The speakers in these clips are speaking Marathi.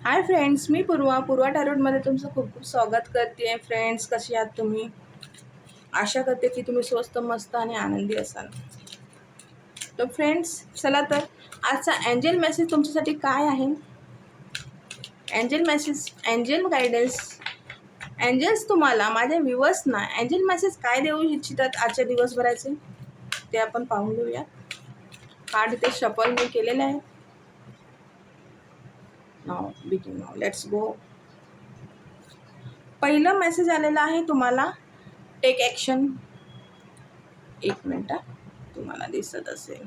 हाय फ्रेंड्स, मी पूर्वा टॅरोटमध्ये तुमचं खूप खूप स्वागत करते आहे. फ्रेंड्स, कशी आहात तुम्ही? आशा करते की तुम्ही स्वस्त, मस्त आणि आनंदी असाल. तर फ्रेंड्स, चला तर आजचा एंजल मेसेज तुमच्यासाठी काय आहे? Angel message, angel guidance, angels तुम्हाला, माझ्या व्ह्यूअर्सना एंजल मेसेज काय देऊ इच्छितात आजच्या दिवसभराचे ते आपण पाहून घेऊया. कार्ड ते शफल मी केलेले आहे. नाव बिगिन, नाव लेट्स गो. पहिला मेसेज आलेला आहे तुम्हाला, टेक ॲक्शन. एक मिनट, तुम्हाला दिसत असेल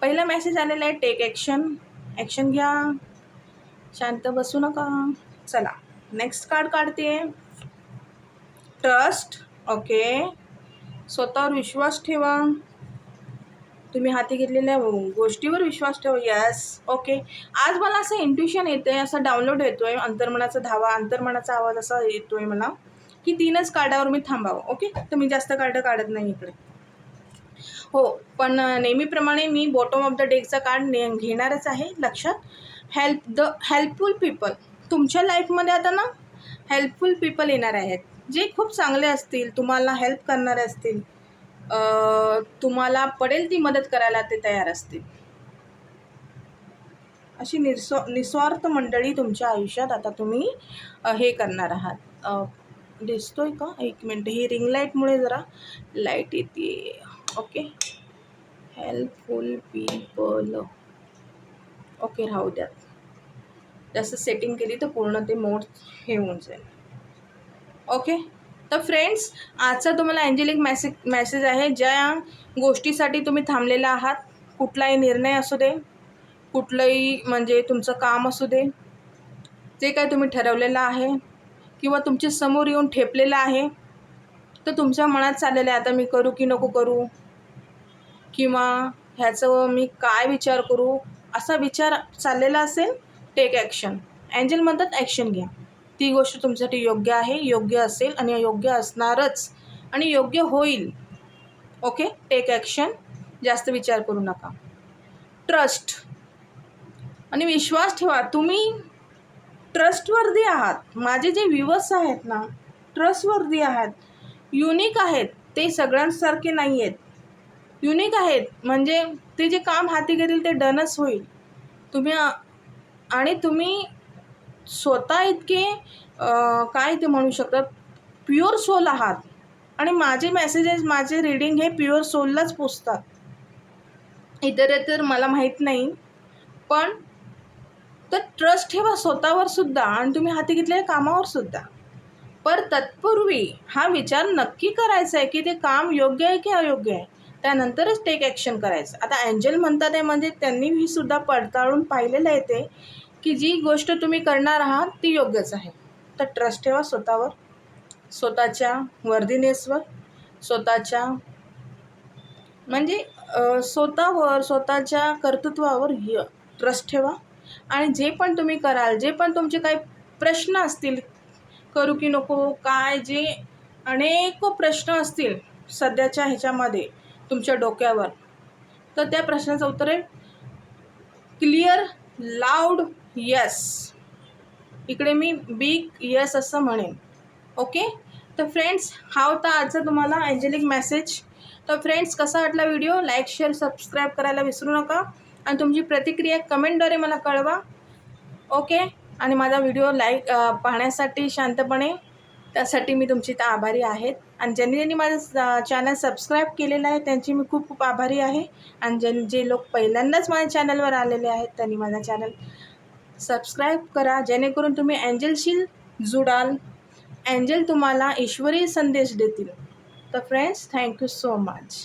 पहिला मेसेज आलेला आहे, टेक ॲक्शन. ॲक्शन घ्या, शांत बसू नका. चला नेक्स्ट कार्ड काढते, ट्रस्ट. ओके, स्वतःवर विश्वास ठेवा. तुम्ही हाती घेतलेल्या गोष्टीवर विश्वास ठेवा. Yes, okay. आज मला असं इंट्युशन येतंय, असं डाउनलोड येतोय, अंतर्मनाचा धावा, अंतर्मनाचा आवाज असा येतोय मला की 3च कार्डावर मी थांबावं. ओके, तर मी जास्त कार्ड काढत नाही इकडे. हो, पण नेहमीप्रमाणे मी बॉटम ऑफ द डेकचा कार्ड घेणारच आहे. लक्षात, हेल्पफुल पीपल. तुमच्या लाईफमध्ये आता ना हेल्पफुल पीपल येणार आहेत, जे खूप चांगले असतील, तुम्हाला हेल्प करणारे असतील, तुम्हाला पडेल ती मदत करायला ते तयार असतील. अशी निस्वार्थ मंडळी तुमच्या आयुष्यात आता तुम्ही हे करणार आहात. दिसतोय का? एक मिनट, ही रिंग लाईटमुळे जरा लाईट येते. Okay, helpful people. ओके, राहू द्या. जसं सेटिंग केली तर पूर्ण ते मोड हे होऊन जाईल. ओके, तर फ्रेंड्स, आजचा तुम्हाला एंजेलिक मेसेज आहे. ज्या गोष्टीसाठी तुम्ही थांबलेला आहात, कुठलाही निर्णय असू दे, कुठलंही म्हणजे तुमचं काम असू दे, जे काय तुम्ही ठरवलेलं आहे किंवा तुमच्या समोर येऊन ठेपलेलं आहे, तर तुमच्या मनात चाललेलं आहे, आता मी करू की नको करू, किंवा ह्याचं मी काय विचार करू, असा विचार चाललेला असेल, टेक ॲक्शन. एंजल म्हणतात ॲक्शन घ्या. ती गोष्ट तुमच्यासाठी योग्य आहे, योग्य असेल आणि योग्य असणारच आणि योग्य होईल. Okay, take action. जास्त विचार करू नका. ट्रस्ट आणि विश्वास ठेवा. तुम्ही ट्रस्टवर्दी आहात. माझे जे व्ह्यूअर्स आहेत ना, ट्रस्टवर्दी आहेत, युनिक आहेत. ते सगळ्यांसारखे नाही आहेत, युनिक आहेत. म्हणजे ते जे काम हाती घेतील ते डनच होईल. तुम्ही स्वतः इतके काय ते म्हणू शकतात, प्युअर सोल आहात. आणि माझे मेसेजेस, माझे रीडिंग हे प्युअर सोललाच पोचतात. इतर मला माहीत नाही, पण तर ट्रस्ट ठेवा स्वतःवर सुद्धा आणि तुम्ही हाती घेतलेल्या कामावर सुद्धा. पर तत्पूर्वी हा विचार नक्की करायचा आहे की ते काम योग्य आहे की अयोग्य आहे. त्यानंतरच टेक ॲक्शन करायचं. आता एंजल म्हणतात आहे म्हणजे त्यांनी ही सुद्धा पडताळून पाहिलेलं आहे ते, की जी गोष्ट तुम्ही करणार आहात ती योग्यच आहे. तर ट्रस्ट ठेवा स्वतःवर, स्वतःच्या वर्दीनेसवर, स्वतःच्या म्हणजे स्वतःवर, स्वतःच्या कर्तृत्वावर ट्रस्ट ठेवा. आणि जे पण तुम्ही कराल, जे पण तुमचे काही प्रश्न असतील, करू की नको, काय जे अनेक प्रश्न असतील सध्याच्या ह्याच्यामध्ये तुमच्या डोक्यावर, तर त्या प्रश्नाचं उत्तर आहे क्लिअर, लाऊड यस. इकडे मी बिग यस असं म्हणेन. ओके, तर फ्रेंड्स, हा होता आजचा तुम्हाला एंजेलिक मेसेज. तर फ्रेंड्स, कसा वाटला व्हिडिओ? लाईक, शेअर, सबस्क्राईब करायला विसरू नका आणि तुमची प्रतिक्रिया कमेंटद्वारे मला कळवा. ओके, आणि माझा व्हिडिओ पाहण्यासाठी शांतपणे, त्यासाठी मी तुमची आभारी आहेत. आणि ज्यांनी माझं चॅनल सबस्क्राईब केलेलं आहे त्यांची मी खूप खूप आभारी आहे. आणि जे लोक पहिल्यांदाच माझ्या चॅनलवर आलेले आहेत त्यांनी माझा चॅनल सबस्क्राईब करा, जेणेकरून तुम्ही एंजलशी जुडाल. एंजल तुम्हाला ईश्वरी संदेश देतील. तर फ्रेंड्स, थँक्यू सो मच.